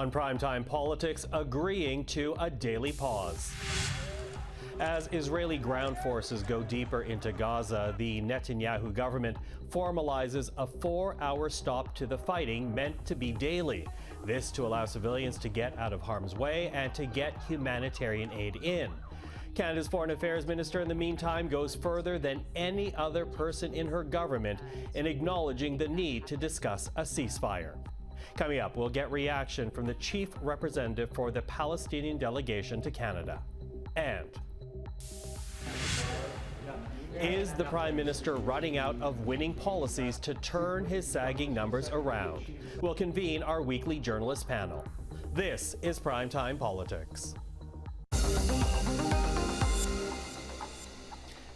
On Primetime Politics, agreeing to a daily pause. As Israeli ground forces go deeper into Gaza, the Netanyahu government formalizes a 4-hour stop to the fighting meant to be daily. This to allow civilians to get out of harm's way and to get humanitarian aid in. Canada's Foreign Affairs Minister, in the meantime, goes further than any other person in her government in acknowledging the need to discuss a ceasefire. Coming up, we'll get reaction from the chief representative for the Palestinian Delegation to Canada. And is the Prime Minister running out of winning policies to turn his sagging numbers around? We'll convene our weekly journalist panel. This is Primetime Politics.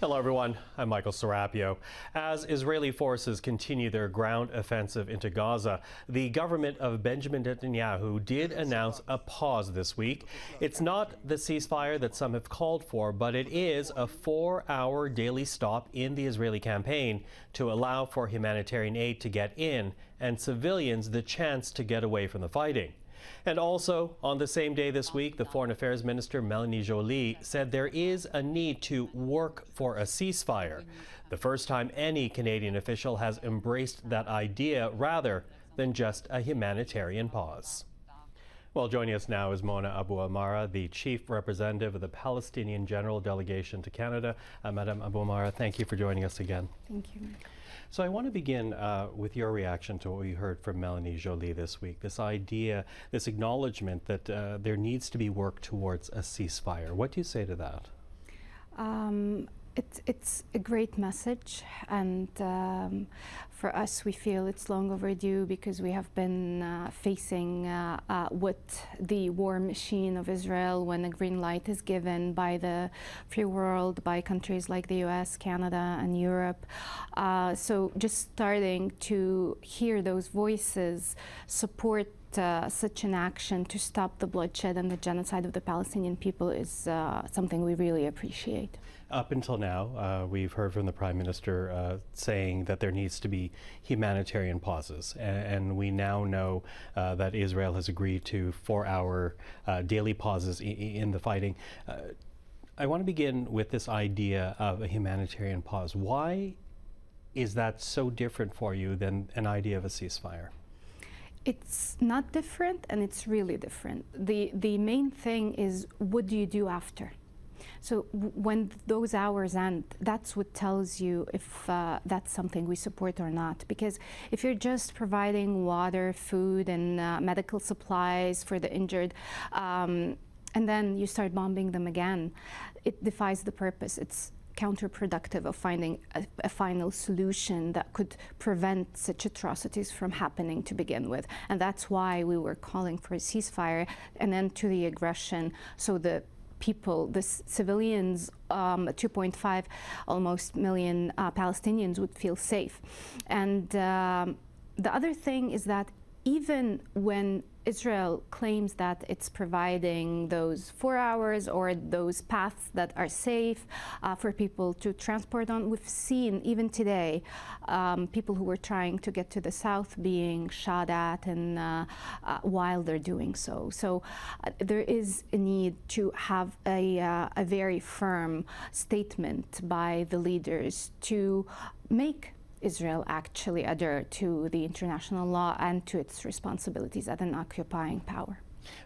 Hello everyone, I'm Michael Serapio. As Israeli forces continue their ground offensive into Gaza, the government of Benjamin Netanyahu did announce a pause this week. It's not the ceasefire that some have called for, but it is a 4-hour daily stop in the Israeli campaign to allow for humanitarian aid to get in and civilians the chance to get away from the fighting. And also, on the same day this week, the Foreign Affairs Minister Melanie Joly said there is a need to work for a ceasefire. The first time any Canadian official has embraced that idea rather than just a humanitarian pause. Well, joining us now is Mona Abuamara, the Chief Representative of the Palestinian General Delegation to Canada. Madam Abuamara, thank you for joining us again. Thank you. So I want to begin with your reaction to what we heard from Melanie Joly this week, this idea, this acknowledgement that there needs to be work towards a ceasefire. What do you say to that? It's a great message, and for us we feel it's long overdue because we have been facing with the war machine of Israel when a green light is given by the free world, by countries like the US, Canada and Europe. So just starting to hear those voices support such an action to stop the bloodshed and the genocide of the Palestinian people is something we really appreciate. Up until now, we've heard from the Prime Minister saying that there needs to be humanitarian pauses, and we now know that Israel has agreed to 4-hour daily pauses in the fighting. I want to begin with this idea of a humanitarian pause. Why is that so different for you than an idea of a ceasefire? It's not different, and it's really different. The main thing is, what do you do after? So when those hours end, that's what tells you if that's something we support or not. Because if you're just providing water, food, and medical supplies for the injured, and then you start bombing them again, it defies the purpose. It's counterproductive of finding a final solution that could prevent such atrocities from happening to begin with. And that's why we were calling for a ceasefire, an end to the aggression, so the people, the civilians, 2.5 almost million Palestinians would feel safe. And the other thing is that even when Israel claims that it's providing those 4 hours or those paths that are safe for people to transport on, we've seen even today people who were trying to get to the south being shot at and while they're doing so. So there is a need to have a very firm statement by the leaders to make Israel actually adhere to the international law and to its responsibilities as an occupying power.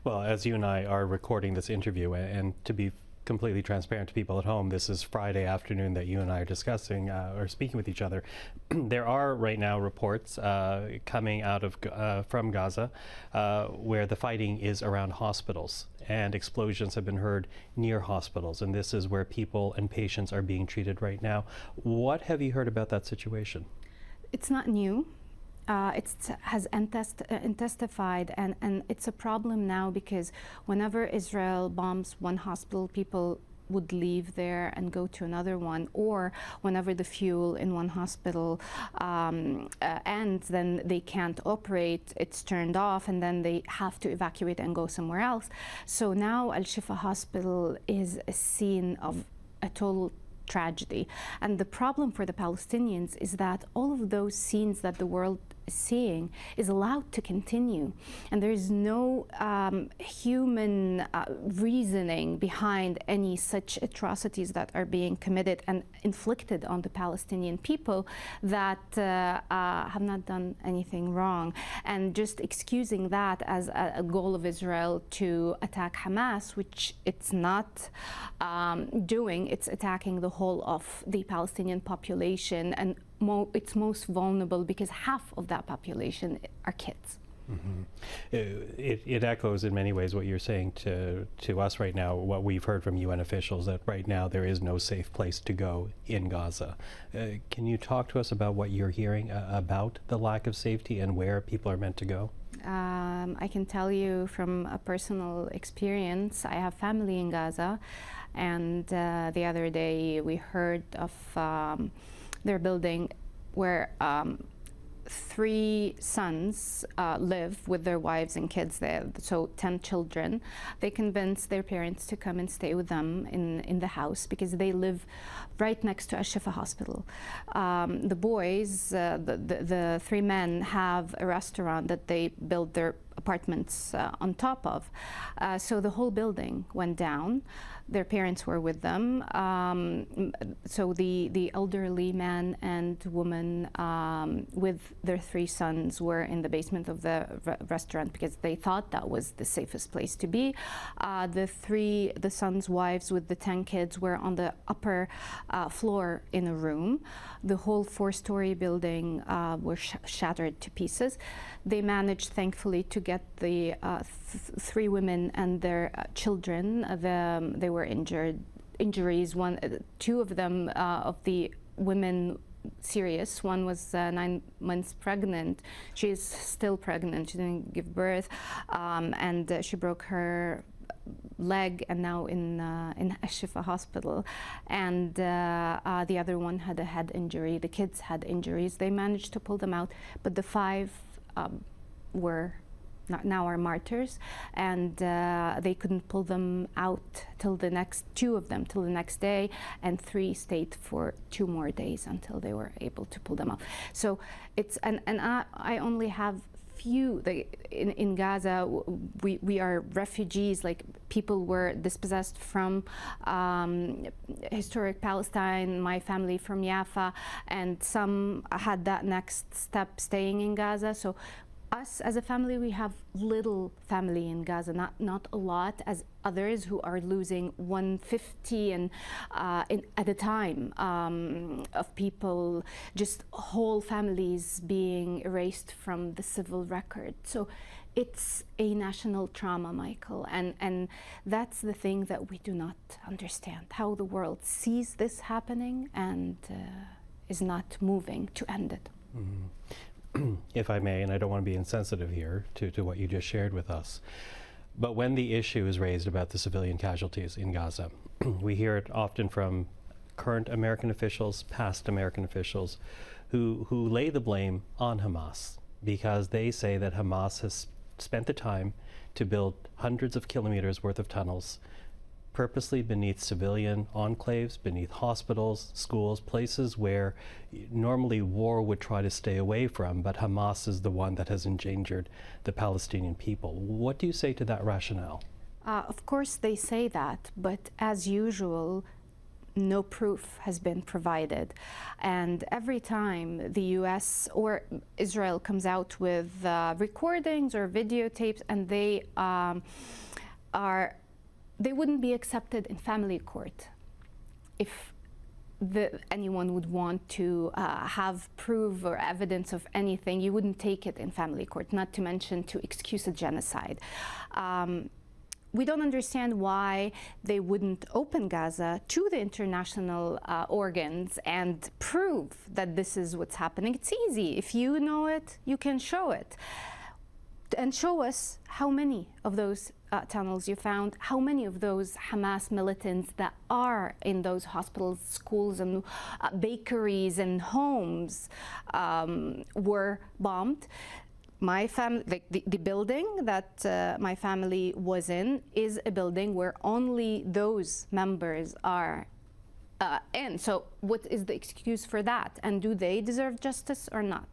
Well, as you and I are recording this interview, and to be completely transparent to people at home, this is Friday afternoon that you and I are discussing or speaking with each other. There are right now reports coming out of from Gaza where the fighting is around hospitals, and explosions have been heard near hospitals, and this is where people and patients are being treated right now. What have you heard about that situation? It's not new. It has intensified, and it's a problem now because whenever Israel bombs one hospital, people would leave there and go to another one, or whenever the fuel in one hospital ends, then they can't operate, it's turned off, and then they have to evacuate and go somewhere else. So now Al-Shifa Hospital is a scene of a total tragedy. And the problem for the Palestinians is that all of those scenes that the world is seeing is allowed to continue. And there is no human reasoning behind any such atrocities that are being committed and inflicted on the Palestinian people that have not done anything wrong. And just excusing that as a goal of Israel to attack Hamas, which it's not doing, it's attacking the whole of the Palestinian population, and it's most vulnerable because half of that population are kids. Mm-hmm. It echoes in many ways what you're saying to us right now, what we've heard from UN officials, that right now there is no safe place to go in Gaza. Can you talk to us about what you're hearing about the lack of safety and where people are meant to go? I can tell you from a personal experience, I have family in Gaza, and the other day we heard of their building where 3 sons live with their wives and kids there, so 10 children. They convinced their parents to come and stay with them in the house because they live right next to Al-Shifa hospital. The boys, the 3 men, have a restaurant that they build their apartments on top of. So the whole building went down. Their parents were with them. So the elderly man and woman with their 3 sons were in the basement of the restaurant because they thought that was the safest place to be. The sons' wives with the 10 kids were on the upper floor in a room. The whole 4-story building was shattered to pieces. They managed, thankfully, to get the 3 women and their children. They were injuries. 2 of them, of the women, serious. One was 9 months pregnant. She is still pregnant. She didn't give birth, and she broke her leg and now in Al-Shifa hospital. And the other one had a head injury. The kids had injuries. They managed to pull them out, but the 5 were now are martyrs, and they couldn't pull them out till the next 2 of them till the next day, and 3 stayed for 2 more days until they were able to pull them out. So it's and I only have few in Gaza. We are refugees, like people were dispossessed from historic Palestine, my family from Jaffa, and some had that next step staying in Gaza. So us as a family, we have little family in Gaza, not a lot as others who are losing 150 and at a time of people, just whole families being erased from the civil record. So it's a national trauma, Michael, and that's the thing that we do not understand, how the world sees this happening and is not moving to end it. Mm-hmm. If I may, and I don't want to be insensitive here to what you just shared with us, but when the issue is raised about the civilian casualties in Gaza, we hear it often from current American officials, past American officials, who lay the blame on Hamas because they say that Hamas has spent the time to build hundreds of kilometers worth of tunnels purposely beneath civilian enclaves, beneath hospitals, schools, places where normally war would try to stay away from, but Hamas is the one that has endangered the Palestinian people. What do you say to that rationale? Of course they say that, but as usual, no proof has been provided. And every time the US or Israel comes out with recordings or videotapes, and they wouldn't be accepted in family court if anyone would want to have proof or evidence of anything. You wouldn't take it in family court, not to mention to excuse a genocide. We don't understand why they wouldn't open Gaza to the international organs and prove that this is what's happening. It's easy. If you know it, you can show it. And show us how many of those tunnels you found, how many of those Hamas militants that are in those hospitals, schools, and bakeries and homes were bombed. My family, the building that my family was in, is a building where only those members are in. So what is the excuse for that? And do they deserve justice or not?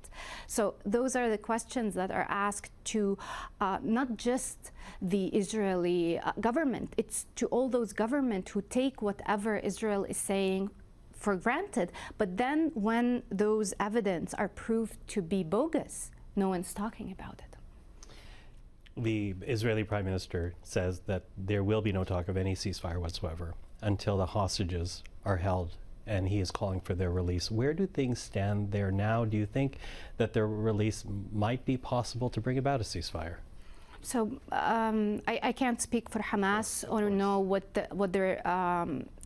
So those are the questions that are asked to not just the Israeli government, it's to all those governments who take whatever Israel is saying for granted. But then when those evidence are proved to be bogus, no one's talking about it. The Israeli Prime Minister says that there will be no talk of any ceasefire whatsoever until the hostages are held, and he is calling for their release. Where do things stand there now? Do you think that their release might be possible to bring about a ceasefire? So I can't speak for Hamas or know what their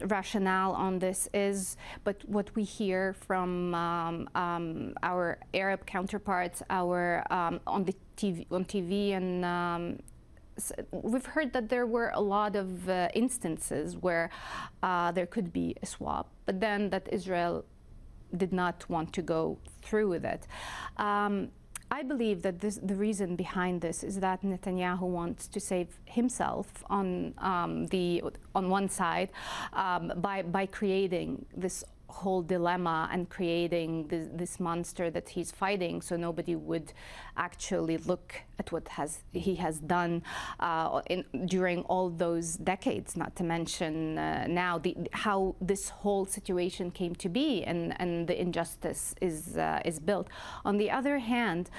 rationale on this is, but what we hear from our Arab counterparts, on TV, and we've heard that there were a lot of instances where there could be a swap, but then that Israel did not want to go through with it. I believe that the reason behind this is that Netanyahu wants to save himself on one side by creating this whole dilemma and creating this monster that he's fighting, so nobody would actually look at what he has done during all those decades, not to mention now how this whole situation came to be and the injustice is built. On the other hand,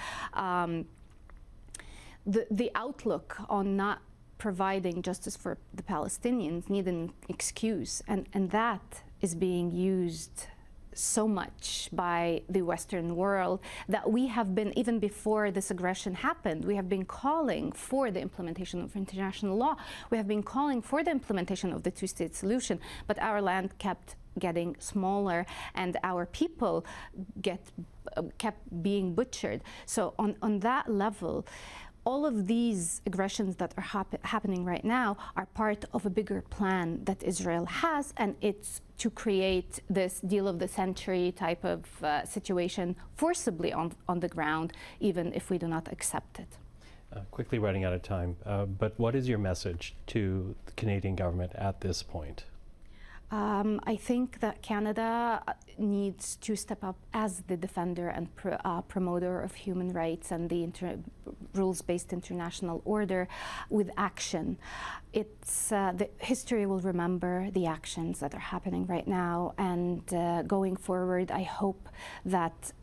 the outlook on not providing justice for the Palestinians need an excuse, and that is being used so much by the Western world that we have been, even before this aggression happened, we have been calling for the implementation of international law. We have been calling for the implementation of the two-state solution, but our land kept getting smaller and our people kept being butchered. So on that level, all of these aggressions that are happening right now are part of a bigger plan that Israel has, and it's to create this deal of the century type of situation forcibly on the ground, even if we do not accept it. Quickly running out of time, but what is your message to the Canadian government at this point? I think that Canada needs to step up as the defender and promoter of human rights and the rules-based international order with action. The history will remember the actions that are happening right now, and going forward, I hope that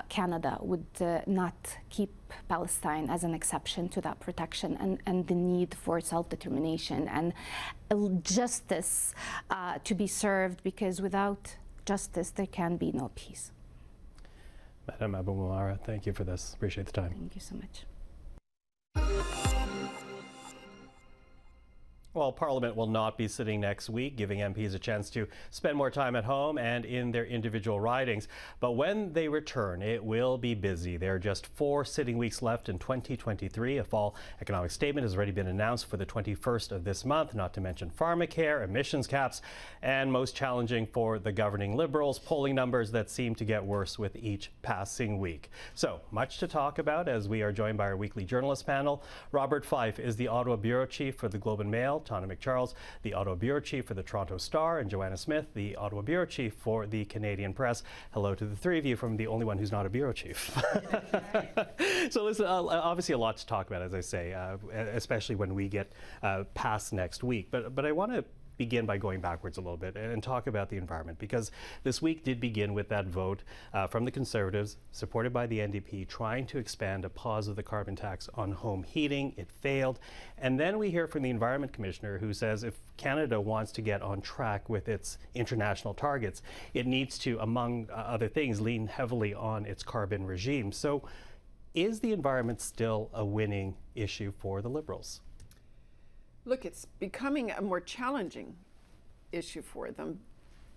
Canada would not keep Palestine as an exception to that protection, and the need for self-determination and justice to be served, because without justice there can be no peace. Madam Abuamara, thank you for this. Appreciate the time. Thank you so much. Well, Parliament will not be sitting next week, giving MPs a chance to spend more time at home and in their individual ridings. But when they return, it will be busy. There are just 4 sitting weeks left in 2023. A fall economic statement has already been announced for the 21st of this month, not to mention pharmacare, emissions caps, and most challenging for the governing Liberals, polling numbers that seem to get worse with each passing week. So much to talk about as we are joined by our weekly journalist panel. Robert Fife is the Ottawa Bureau Chief for the Globe and Mail, Tonda MacCharles, the Ottawa Bureau Chief for the Toronto Star, and Joanna Smith, the Ottawa Bureau Chief for the Canadian Press. Hello to the 3 of you from the only one who's not a Bureau Chief. So listen, obviously a lot to talk about, as I say, especially when we get past next week. But I want to begin by going backwards a little bit and talk about the environment, because this week did begin with that vote from the Conservatives, supported by the NDP, trying to expand a pause of the carbon tax on home heating. It failed. And then we hear from the Environment Commissioner, who says if Canada wants to get on track with its international targets, it needs to, among other things, lean heavily on its carbon regime. So is the environment still a winning issue for the Liberals? Look, it's becoming a more challenging issue for them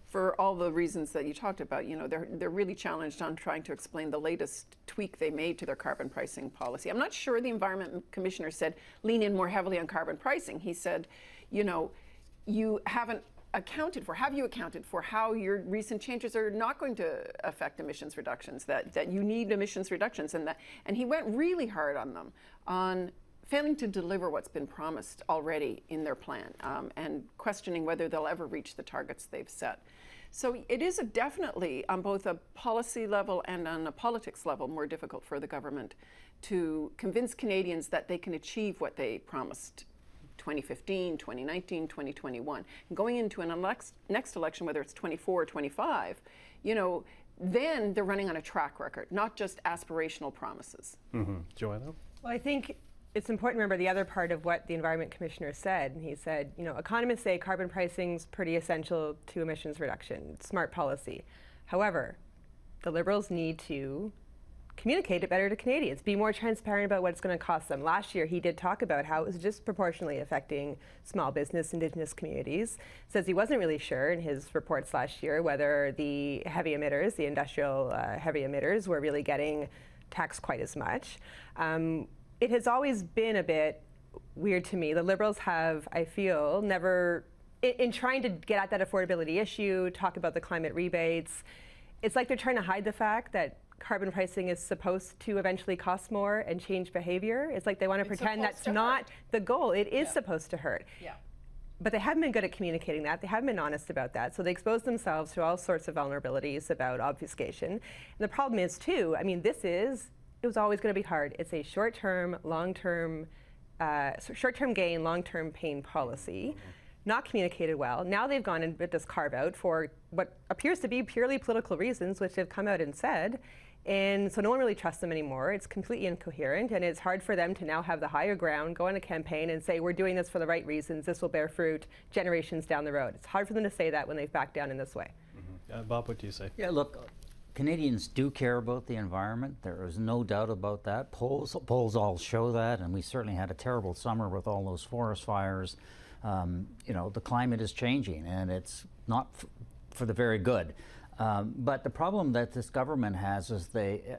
for all the reasons that you talked about. You know, they're really challenged on trying to explain the latest tweak they made to their carbon pricing policy. I'm not sure the Environment Commissioner said lean in more heavily on carbon pricing. He said, you know, you haven't accounted for, have you accounted for how your recent changes are not going to affect emissions reductions, that you need emissions reductions, and he went really hard on them on failing to deliver what's been promised already in their plan, and questioning whether they'll ever reach the targets they've set. So it is definitely, on both a policy level and on a politics level, more difficult for the government to convince Canadians that they can achieve what they promised 2015, 2019, 2021. And going into an next election, whether it's 24 or 25, then they're running on a track record, not just aspirational promises. Joanna? Well, I think it's important to remember the other part of what the Environment Commissioner said. And he said, economists say carbon pricing's pretty essential to emissions reduction. It's smart policy. However, the Liberals need to communicate it better to Canadians, be more transparent about what it's going to cost them. Last year, he did talk about how it was disproportionately affecting small business, Indigenous communities. Says he wasn't really sure in his reports last year whether the heavy emitters, the industrial heavy emitters, were really getting taxed quite as much. It has always been a bit weird to me. The Liberals have, I feel, never, in trying to get at that affordability issue, talk about the climate rebates, it's like they're trying to hide the fact that carbon pricing is supposed to eventually cost more and change behavior. It's like they want to pretend that's not the goal. It is supposed to hurt. Yeah. But they haven't been good at communicating that. They haven't been honest about that. So they expose themselves to all sorts of vulnerabilities about obfuscation. And the problem is, too, I mean, it was always going to be hard. It's a short-term, long-term, short-term gain, long-term pain policy, not communicated well. Now they've gone and bit this carve-out for what appears to be purely political reasons, which they've come out and said. And so no one really trusts them anymore. It's completely incoherent, and it's hard for them to now have the higher ground, go on a campaign and say, we're doing this for the right reasons, this will bear fruit generations down the road. It's hard for them to say that when they've backed down in this way. Bob, what do you say? Yeah, look, Canadians do care about the environment. There is no doubt about that. Polls all show that, and we certainly had a terrible summer with all those forest fires. The climate is changing, and it's not for the very good. But the problem that this government has is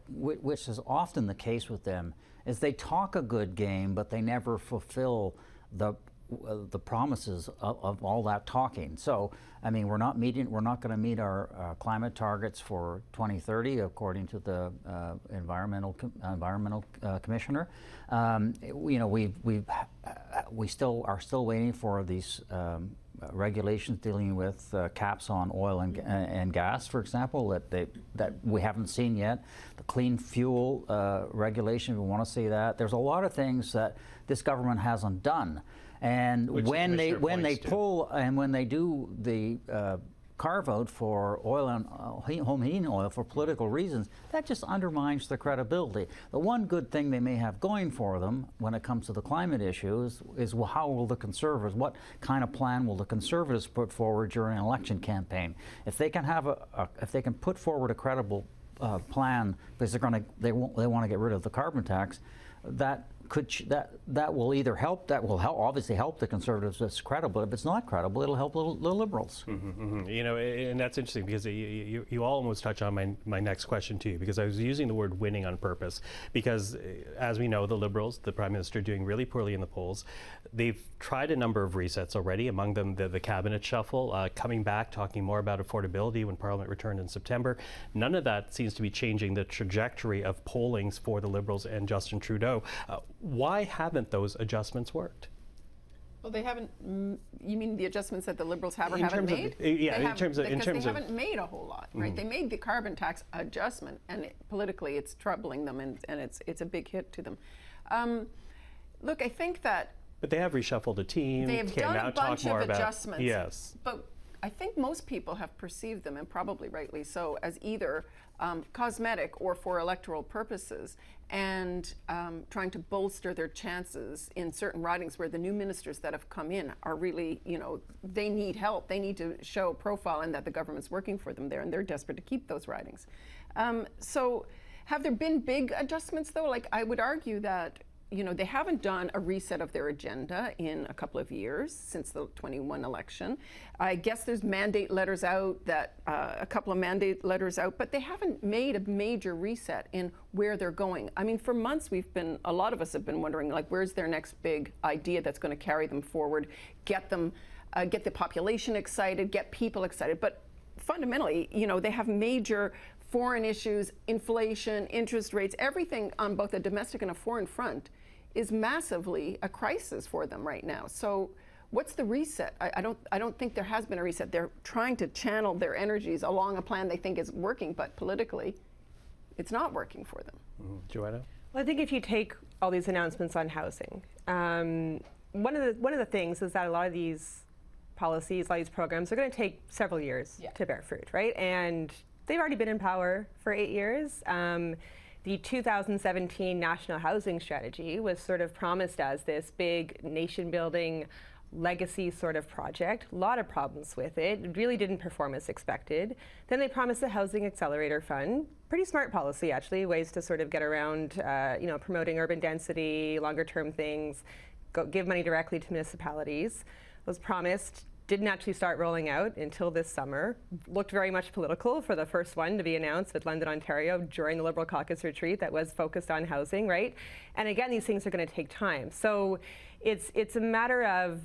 which is often the case with them, is they talk a good game, but they never fulfill the promises of all that talking. So, I mean, we're not going to meet our climate targets for 2030, according to the environmental commissioner. We still are waiting for these regulations dealing with caps on oil and gas, for example, that we haven't seen yet. The clean fuel regulation, we want to see that. There's a lot of things that this government hasn't done. And when they pull and when they do the carve out for oil and home heating oil for political reasons, that just undermines their credibility. The one good thing they may have going for them when it comes to the climate issue is how will the Conservatives, what kind of plan will the Conservatives put forward during an election campaign? If they can have if they can put forward a credible plan, because they want to get rid of the carbon tax, that will either help. That will obviously help the Conservatives. That's credible. If it's not credible, it'll help the Liberals. And that's interesting because you almost touch on my next question too, because I was using the word winning on purpose, because as we know, the Liberals, the Prime Minister, doing really poorly in the polls. They've tried a number of resets already, among them the cabinet shuffle, coming back, talking more about affordability when Parliament returned in September. None of that seems to be changing the trajectory of pollings for the Liberals and Justin Trudeau. Why haven't those adjustments worked? Well, they haven't. You mean the adjustments that the Liberals have or haven't made? They haven't made a whole lot, right? They made the carbon tax adjustment, and politically, it's troubling them, and it's a big hit to them. Look, I think that. But they have reshuffled a team. They have done a bunch of adjustments. Yes. But I think most people have perceived them, and probably rightly so, as either cosmetic or for electoral purposes, and trying to bolster their chances in certain ridings where the new ministers that have come in are really, they need help. They need to show profile and that the government's working for them there, and they're desperate to keep those ridings. So have there been big adjustments, though? Like, I would argue that they haven't done a reset of their agenda in a couple of years since the 21 election. I guess there's mandate letters out, a couple of mandate letters out, but they haven't made a major reset in where they're going. I mean, for months a lot of us have been wondering, like, where's their next big idea that's going to carry them forward, get the population excited, get people excited. But fundamentally, they have major foreign issues, inflation, interest rates, everything on both a domestic and a foreign front is massively a crisis for them right now. So what's the reset? I don't think there has been a reset. They're trying to channel their energies along a plan they think is working, but politically, it's not working for them. Joanna? Well, I think if you take all these announcements on housing, one of the things is that a lot of these policies, a lot of these programs are going to take several years to bear fruit, right? And they've already been in power for 8 years. The 2017 National Housing Strategy was sort of promised as this big nation-building legacy sort of project. A lot of problems with it. It really didn't perform as expected. Then they promised the Housing Accelerator Fund. Pretty smart policy, actually, ways to sort of get around, promoting urban density, longer-term things, give money directly to municipalities. Was promised, didn't actually start rolling out until this summer. Looked very much political for the first one to be announced at London, Ontario during the Liberal caucus retreat that was focused on housing, right? And again, these things are going to take time. So it's a matter of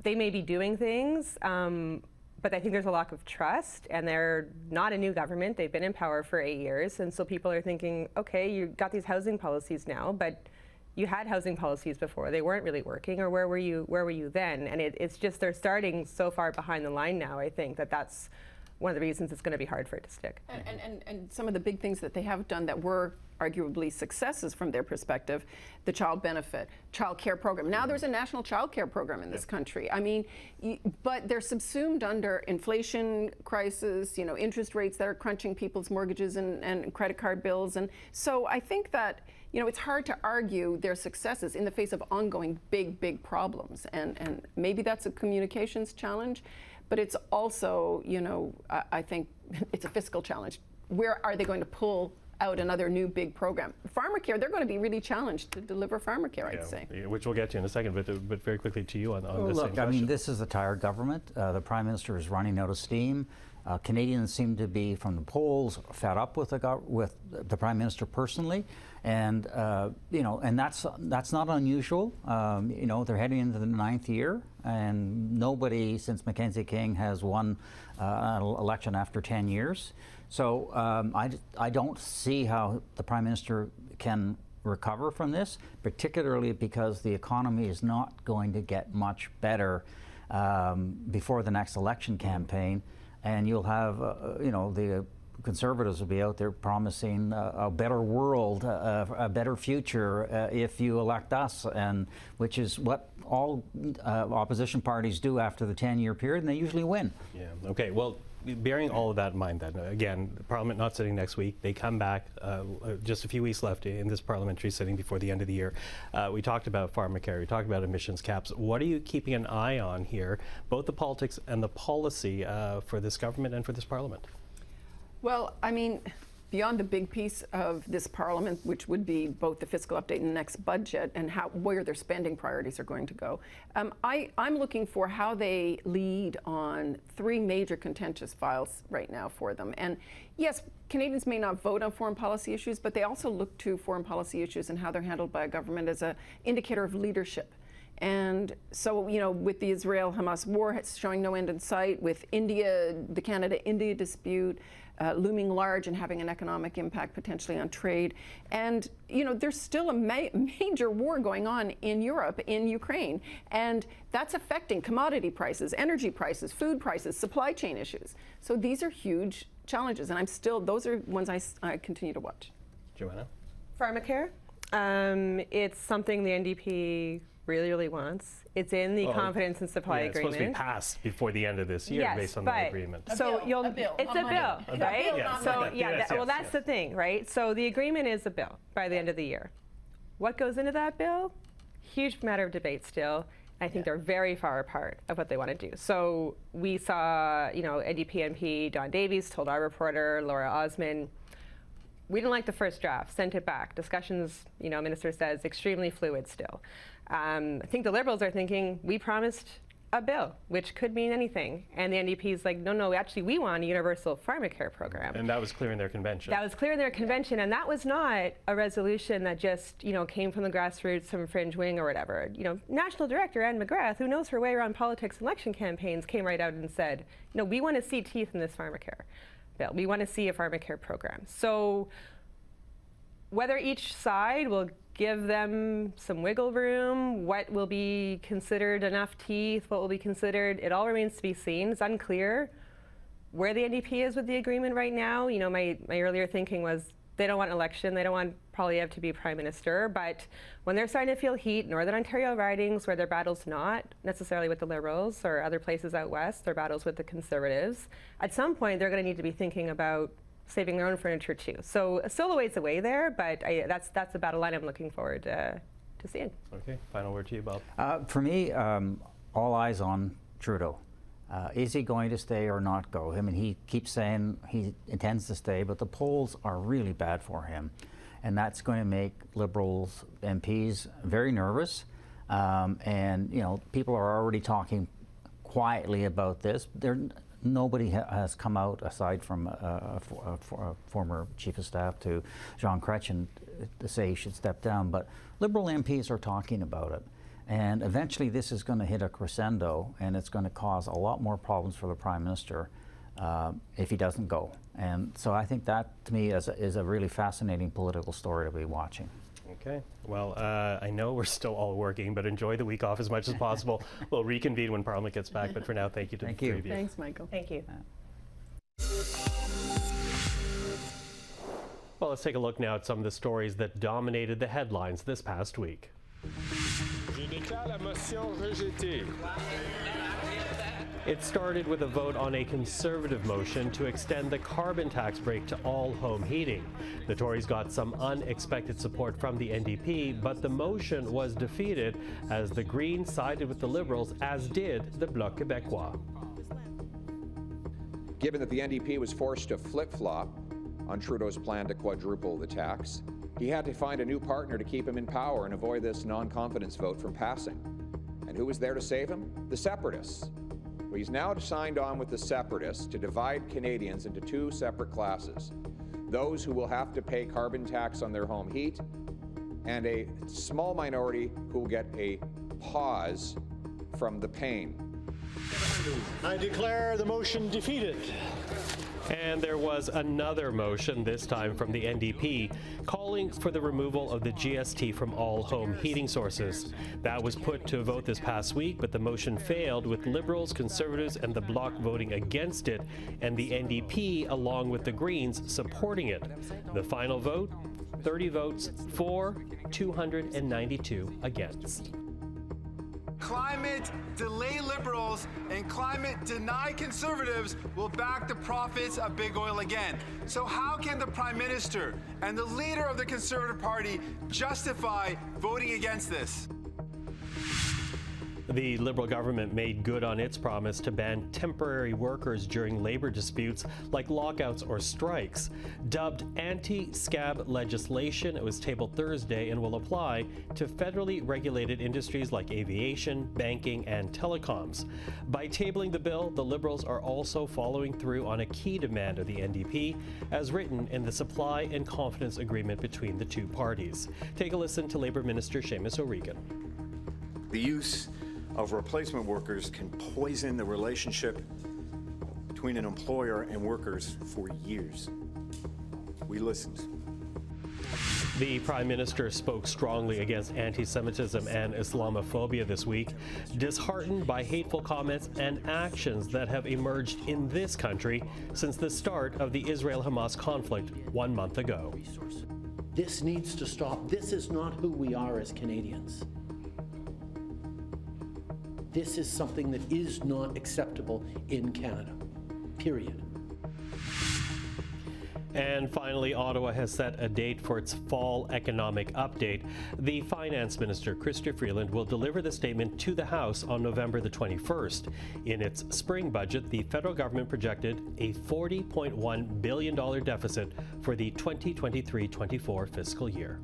they may be doing things, but I think there's a lack of trust, and they're not a new government. They've been in power for 8 years, and so people are thinking, okay, you've got these housing policies now, but you had housing policies before. They weren't really working, or where were you then? And it's just they're starting so far behind the line now, I think, that's one of the reasons it's going to be hard for it to stick. And some of the big things that they have done that were arguably successes from their perspective, the child benefit, child care program. Now there's a national child care program in this country. I mean, but they're subsumed under inflation crisis, interest rates that are crunching people's mortgages and credit card bills. And so I think that, it's hard to argue their successes in the face of ongoing big problems. And maybe that's a communications challenge, but it's also, I think it's a fiscal challenge. Where are they going to pull out another new big program? Farmer care, they're going to be really challenged to deliver farmer care, I'd say. Which we'll get to in a second, but very quickly to you on this same Look, question. I mean, this is a tired government. The Prime Minister is running out of steam. Canadians seem to be, from the polls, fed up with the Prime Minister personally, and and that's not unusual. They're heading into the 9th year, and nobody since Mackenzie King has won an election after 10 years. So I don't see how the Prime Minister can recover from this, particularly because the economy is not going to get much better before the next election campaign. And you'll have, the Conservatives will be out there promising a better world, a better future if you elect us, and which is what all opposition parties do after the 10-year period, and they usually win. Yeah. Okay. Well, bearing all of that in mind, then again, the Parliament not sitting next week. They come back just a few weeks left in this parliamentary sitting before the end of the year. We talked about pharmacare. We talked about emissions caps. What are you keeping an eye on here, both the politics and the policy for this government and for this Parliament? Well, I mean, beyond the big piece of this Parliament, which would be both the fiscal update and the next budget and where their spending priorities are going to go, I'm looking for how they lead on 3 major contentious files right now for them. And yes, Canadians may not vote on foreign policy issues, but they also look to foreign policy issues and how they're handled by a government as an indicator of leadership. And so, with the Israel-Hamas war showing no end in sight, with India, the Canada-India dispute looming large and having an economic impact potentially on trade. And, there's still a major war going on in Europe, in Ukraine. And that's affecting commodity prices, energy prices, food prices, supply chain issues. So these are huge challenges. And those are ones I continue to watch. Joanna? Pharmacare. It's something the NDP really wants. It's in the confidence and supply agreement. It's supposed to be passed before the end of this year, based on that agreement. So it's a bill, right? That's the thing, right? So the agreement is a bill by the end of the year. What goes into that bill? Huge matter of debate still. I think they're very far apart of what they want to do. So we saw, NDP MP Don Davies told our reporter Laura Osman, we didn't like the first draft, sent it back. Discussions, minister says, extremely fluid still. I think the Liberals are thinking, we promised a bill, which could mean anything. And the NDP's like, no, actually, we want a universal pharmacare program. And that was clear in their convention. That was clear in their convention, and that was not a resolution that just, came from the grassroots, some fringe wing or whatever. National Director Anne McGrath, who knows her way around politics and election campaigns, came right out and said, we want to see teeth in this pharmacare bill. We want to see a pharmacare program. So whether each side will give them some wiggle room? What will be considered enough teeth? What will be considered? It all remains to be seen. It's unclear where the NDP is with the agreement right now. You know, my earlier thinking was they don't want an election. They don't want Poilievre to be Prime Minister. But when they're starting to feel heat, Northern Ontario ridings where their battle's not necessarily with the Liberals or other places out west, their battle's with the Conservatives, at some point they're going to need to be thinking about saving their own furniture too. So still a ways away there, but that's a battle line I'm looking forward to seeing. Okay, final word to you, Bob. For me, all eyes on Trudeau. Is he going to stay or not go? I mean, he keeps saying he intends to stay, but the polls are really bad for him. And that's going to make Liberals MPs very nervous. And, you know, people are already talking quietly about this. Nobody has come out, aside from a former Chief of Staff to Jean Chrétien, to say he should step down. But Liberal MPs are talking about it. And eventually this is going to hit a crescendo, and it's going to cause a lot more problems for the Prime Minister if he doesn't go. And so I think that, to me, is a really fascinating political story to be watching. Okay. Well, I know we're still all working, but enjoy the week off as much as possible. We'll reconvene when Parliament gets back, but for now, thank you to the three of you. Thanks, Michael. Thank you. Well, let's take a look now at some of the stories that dominated the headlines this past week. Je déclare la motion rejetée. It started with a vote on a Conservative motion to extend the carbon tax break to all home heating. The Tories got some unexpected support from the NDP, but the motion was defeated as the Greens sided with the Liberals, as did the Bloc Québécois. Given that the NDP was forced to flip-flop on Trudeau's plan to quadruple the tax, he had to find a new partner to keep him in power and avoid this non-confidence vote from passing. And who was there to save him? The Separatists. Well, he's now signed on with the Separatists to divide Canadians into two separate classes. Those who will have to pay carbon tax on their home heat, and a small minority who will get a pause from the pain. I declare the motion defeated. And there was another motion, this time from the NDP, calling for the removal of the GST from all home heating sources. That was put to a vote this past week, but the motion failed, with Liberals, Conservatives, and the Bloc voting against it, and the NDP, along with the Greens, supporting it. The final vote, 30 votes for, 292 against. Climate delay Liberals and climate deny Conservatives will back the profits of big oil again. So how can the Prime Minister and the leader of the Conservative Party justify voting against this? The Liberal government made good on its promise to ban temporary workers during labor disputes like lockouts or strikes. Dubbed anti-scab legislation, it was tabled Thursday and will apply to federally regulated industries like aviation, banking, and telecoms. By tabling the bill, the Liberals are also following through on a key demand of the NDP, as written in the Supply and Confidence Agreement between the two parties. Take a listen to Labour Minister Seamus O'Regan. The use of replacement workers can poison the relationship between an employer and workers for years. We listened. The Prime Minister spoke strongly against anti-Semitism and Islamophobia this week, disheartened by hateful comments and actions that have emerged in this country since the start of the Israel-Hamas conflict 1 month ago. This needs to stop. This is not who we are as Canadians. This is something that is not acceptable in Canada, period. And finally, Ottawa has set a date for its fall economic update. The Finance Minister, Chrystia Freeland, will deliver the statement to the House on November the 21st. In its spring budget, the federal government projected a $40.1 billion deficit for the 2023-24 fiscal year.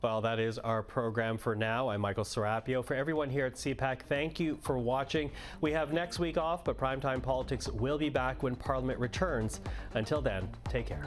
Well, that is our program for now. I'm Michael Serapio. For everyone here at CPAC, thank you for watching. We have next week off, but Primetime Politics will be back when Parliament returns. Until then, take care.